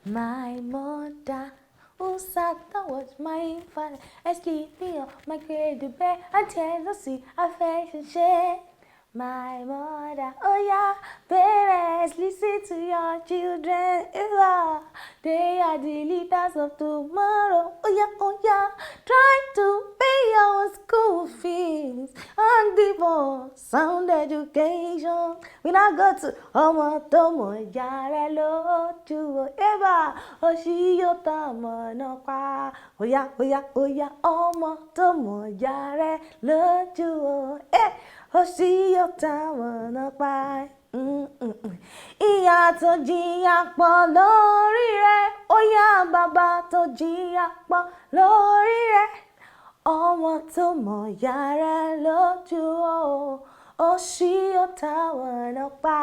My mother, who sat and watched my father, sleeping on my cradle bed, and jealousy, affection share. My mother, oh yeah, parents, listen to your children. They are the leaders of tomorrow. Oh yeah, try to pay your school fees and give us sound education. We now go to ọmọ tó mọ̀ ìyá rẹ̀ lójú ẹ̀bà òṣì yóò tán ọmọ náà pa. Oya, ọmọ tó mọ̀ ìyá rẹ̀ lójú òṣì yóò tán ọmọ náà pa. Ìyá tó jìyà pọ̀ lórí rẹ̀, oya bàbá tó jìyà pọ̀ lórí rẹ̀. Ọmọ tó mọ̀ ìyá rẹ̀ lójú òṣì yóò tán ọmọ náà pa.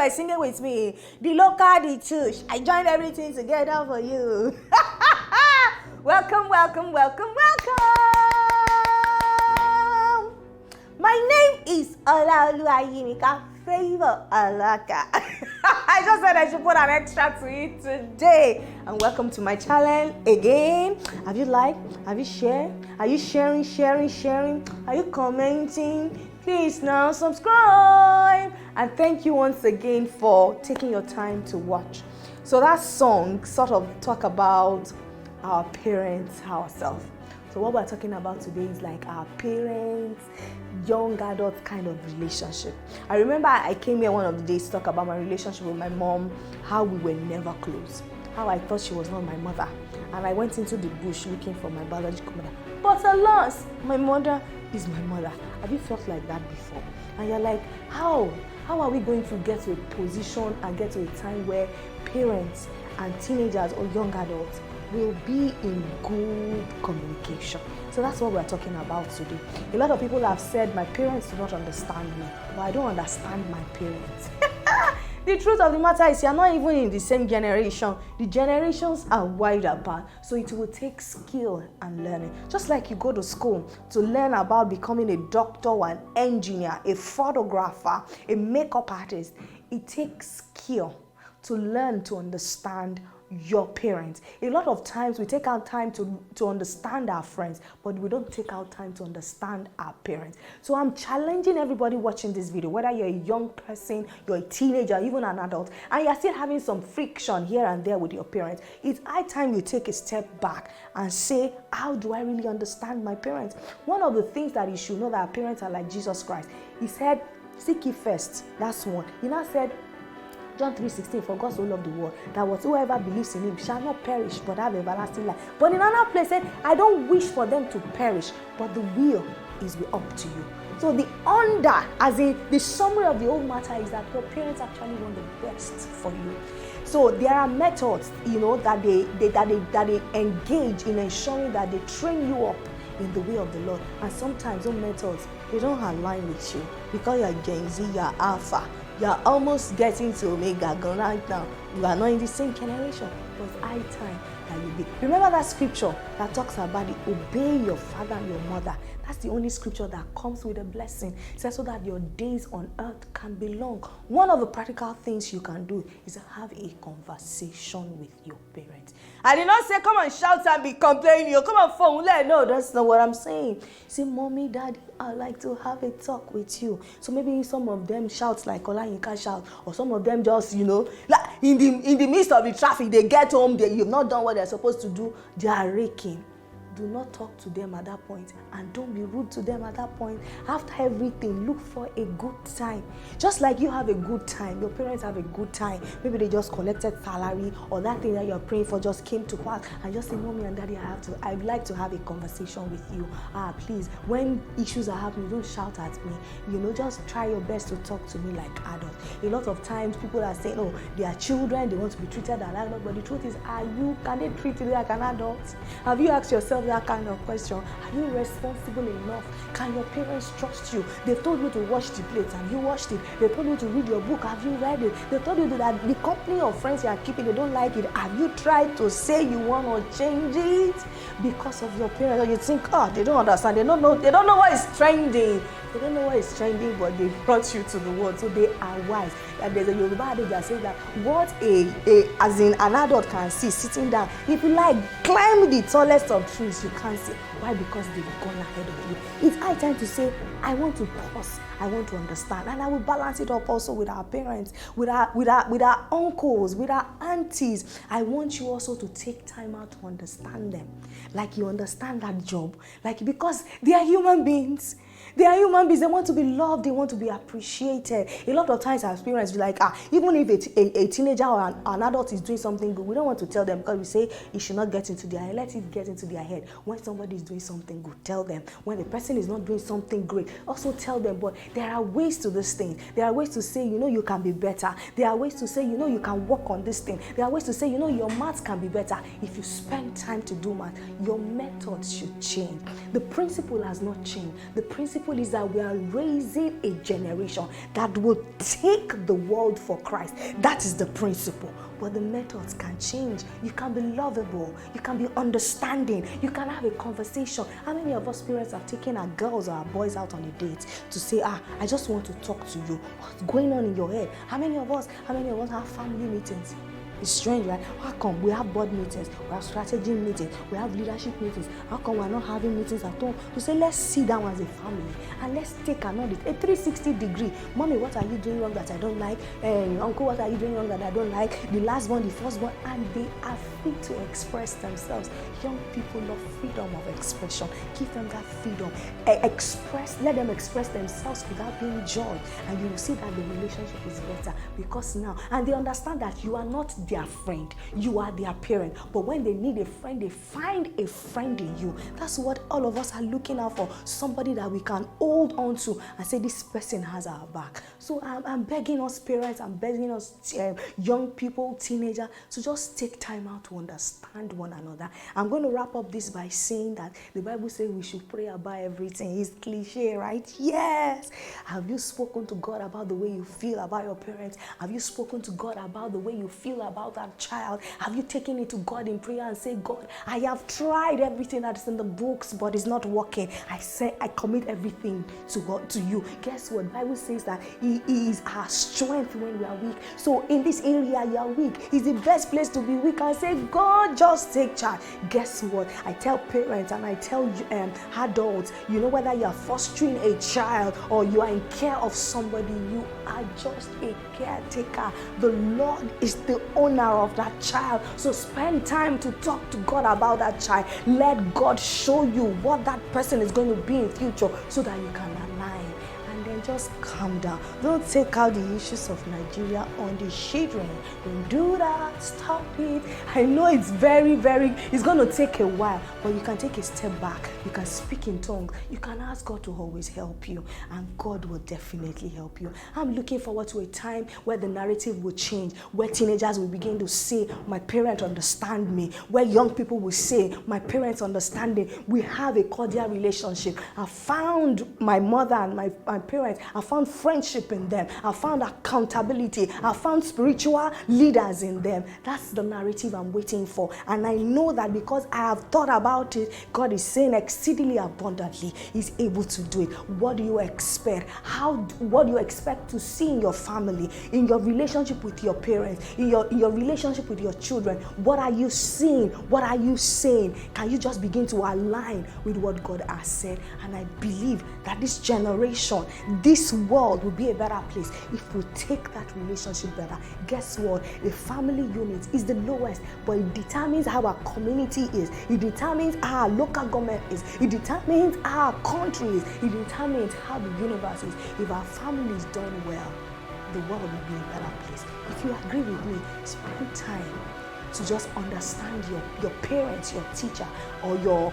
Singing with me, the local, the church. I joined everything together for you. Welcome. My name is Olaoluwayimika Favor Alaka. I just said I should put an extra to it today. And welcome to my channel again. Have you liked? Have you shared? Are you sharing? Are you commenting? Please now subscribe. And thank you once again for taking your time to watch. So that song sort of talk about our parents, ourselves. So what we're talking about today is like our parents, young adult kind of relationship. I remember I came here one of the days to talk about my relationship with my mom, how we were never close, how I thought she was not my mother. And I went into the bush looking for my biological mother. But alas, my mother is my mother. Have you felt like that before? And you're like, how are we going to get to a position and get to a time where parents and teenagers or young adults will be in good communication? So that's what we're talking about today. A lot of people have said my parents do not understand me, but I don't understand my parents. The truth of the matter is you're not even in the same generation. The generations are wide apart. So it will take skill and learning. Just like you go to school to learn about becoming a doctor or an engineer, a photographer, a makeup artist. It takes skill to learn to understand your parents. A lot of times we take our time to understand our friends, but we don't take our time to understand our parents. So I'm challenging everybody watching this video, whether you're a young person, you're a teenager, even an adult, and you're still having some friction here and there with your parents. It's high time you take a step back and say, how do I really understand my parents? One of the things that you should know that our parents are like Jesus Christ. He said, seek ye first. That's one. He now said, John 3:16, for God so loved the world, that whatsoever believes in him shall not perish, but have everlasting life. But in another place said, I don't wish for them to perish, but the will is up to you. So the under, as in the summary of the whole matter, is that your parents actually want the best for you. So there are methods, that they engage in ensuring that they train you up in the way of the Lord. And sometimes those methods, they don't align with you because you're Gen Z, you're Alpha. You're almost getting to Omega right now. You are not in the same generation. But it's high time that you be. Remember that scripture that talks about obey your father and your mother. That's the only scripture that comes with a blessing. It says so that your days on earth can be long. One of the practical things you can do is to have a conversation with your parents. I did not say come and shout and be complaining. Come on, phone. No, that's not what I'm saying. Say, mommy, daddy, I'd like to have a talk with you. So maybe some of them shout like Olayinka shout, or some of them just, like in the midst of the traffic, they get home, you've not done what they're supposed to do, they are raking. Do not talk to them at that point, and don't be rude to them at that point. After everything, look for a good time. Just like you have a good time, your parents have a good time. Maybe they just collected salary, or that thing that you're praying for just came to pass, and just say, mommy and daddy, I'd like to have a conversation with you. Please, when issues are happening, don't shout at me. Just try your best to talk to me like adults. A lot of times people are saying, oh, they are children, they want to be treated like adults, but the truth is, can they treat you like an adult? Have you asked yourself that kind of question. Are you responsible enough? Can your parents trust you? They've told you to wash the plates, and you washed it. They told you to read your book, have you read it? They told you that the company of friends you are keeping, they don't like it. Have you tried to say you want to change it? Because of your parents, or you think, oh, they don't understand, they don't know what is trending. They don't know what is trending, but they brought you to the world, so they are wise. And there's a Yoruba adage that says that what as in an adult can see sitting down, if you like climb the tallest of trees, you can't see. Why? Because they've gone ahead of you. It's high time to say, I want to pause, I want to understand, and I will balance it up also with our parents, with our uncles, with our aunties. I want you also to take time out to understand them, like you understand that job, like, because they are human beings. They are human beings. They want to be loved. They want to be appreciated. A lot of times, our parents be like, even if a teenager or an adult is doing something good, we don't want to tell them, because we say it should not get into their head. Let it get into their head. When somebody is doing something good, tell them. When the person is not doing something great, also tell them. But there are ways to this thing. There are ways to say, you can be better. There are ways to say, you can work on this thing. There are ways to say, your maths can be better. If you spend time to do math, your methods should change. The principle has not changed. The principle is that we are raising a generation that will take the world for Christ. That is the principle. But the methods can change. You can be lovable. You can be understanding. You can have a conversation. How many of us parents have taken our girls or our boys out on a date to say, I just want to talk to you. What's going on in your head? How many of us have family meetings? It's strange, right? How come we have board meetings, we have strategy meetings, we have leadership meetings? How come we're not having meetings at home to say, let's sit down as a family and let's take an audit, a 360 degree. Mommy, what are you doing wrong that I don't like? Uncle, what are you doing wrong that I don't like? The last one, the first one, and they are free to express themselves. Young people love freedom of expression. Give them that freedom. Let them express themselves without being judged, and you will see that the relationship is better, because now, and they understand that you are not their friend, you are their parent. But when they need a friend, they find a friend in you. That's what all of us are looking out for, somebody that we can hold on to and say, this person has our back. So I'm begging us parents, I'm begging us young people, teenagers, to just take time out to understand one another. I'm going to wrap up this by saying that the Bible says we should pray about everything. It's cliche, right? Yes. Have you spoken to God about the way you feel about your parents? Have you spoken to God about the way you feel about that child? Have you taken it to God in prayer and say, God, I have tried everything that's in the books, but it's not working. I say I commit everything to God, to you. Guess what? The Bible says that He is our strength when we are weak. So in this area you are weak. It's the best place to be weak and say, God, just take charge. Guess what? I tell parents and I tell adults, whether you are fostering a child or you are in care of somebody, you are just a caretaker. The Lord is the owner of that child. So spend time to talk to God about that child. Let God show you what that person is going to be in future, so that you can align. And then just calm down. Don't take out the issues of Nigeria on the children. Don't do that. Stop it. I know it's it's going to take a while, but you can take a step back. You can speak in tongues. You can ask God to always help you, and God will definitely help you. I'm looking forward to a time where the narrative will change, where teenagers will begin to say, my parents understand me, where young people will say, my parents understand me. We have a cordial relationship. I found my mother and my parents. I found friendship in them. I found accountability. I found spiritual leaders in them. That's the narrative I'm waiting for. And I know that because I have thought about it, God is saying exceedingly abundantly, He's able to do it. What do you expect? What do you expect to see in your family, in your relationship with your parents, in your relationship with your children? What are you seeing? What are you saying? Can you just begin to align with what God has said? And I believe that this generation, this world will be a better place if we take that relationship better. Guess what? The family unit is the lowest, but it determines how our community is. It determines how our local government is. It determines how our country is. It determines how the universe is. If our family is done well, the world will be a better place. If you agree with me, spend time to just understand your parents, your teacher, or your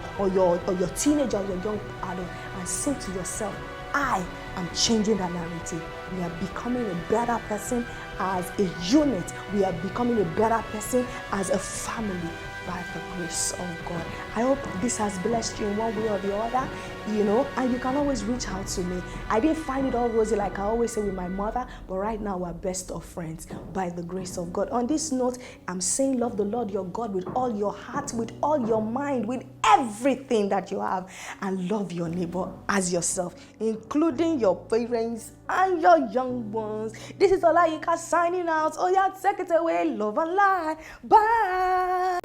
teenager, or your young adult, and say to yourself, I am changing that narrative. We are becoming a better person as a unit. We are becoming a better person as a family by the grace of God. I hope this has blessed you in one way or the other, and you can always reach out to me. I didn't find it all rosy like I always say with my mother, but right now we're best of friends by the grace of God. On this note, I'm saying love the Lord your God with all your heart, with all your mind, with everything that you have, and love your neighbor as yourself, including your parents and your young ones. This is Olayinka signing out. Oh yeah, take it away. Love and light. Bye.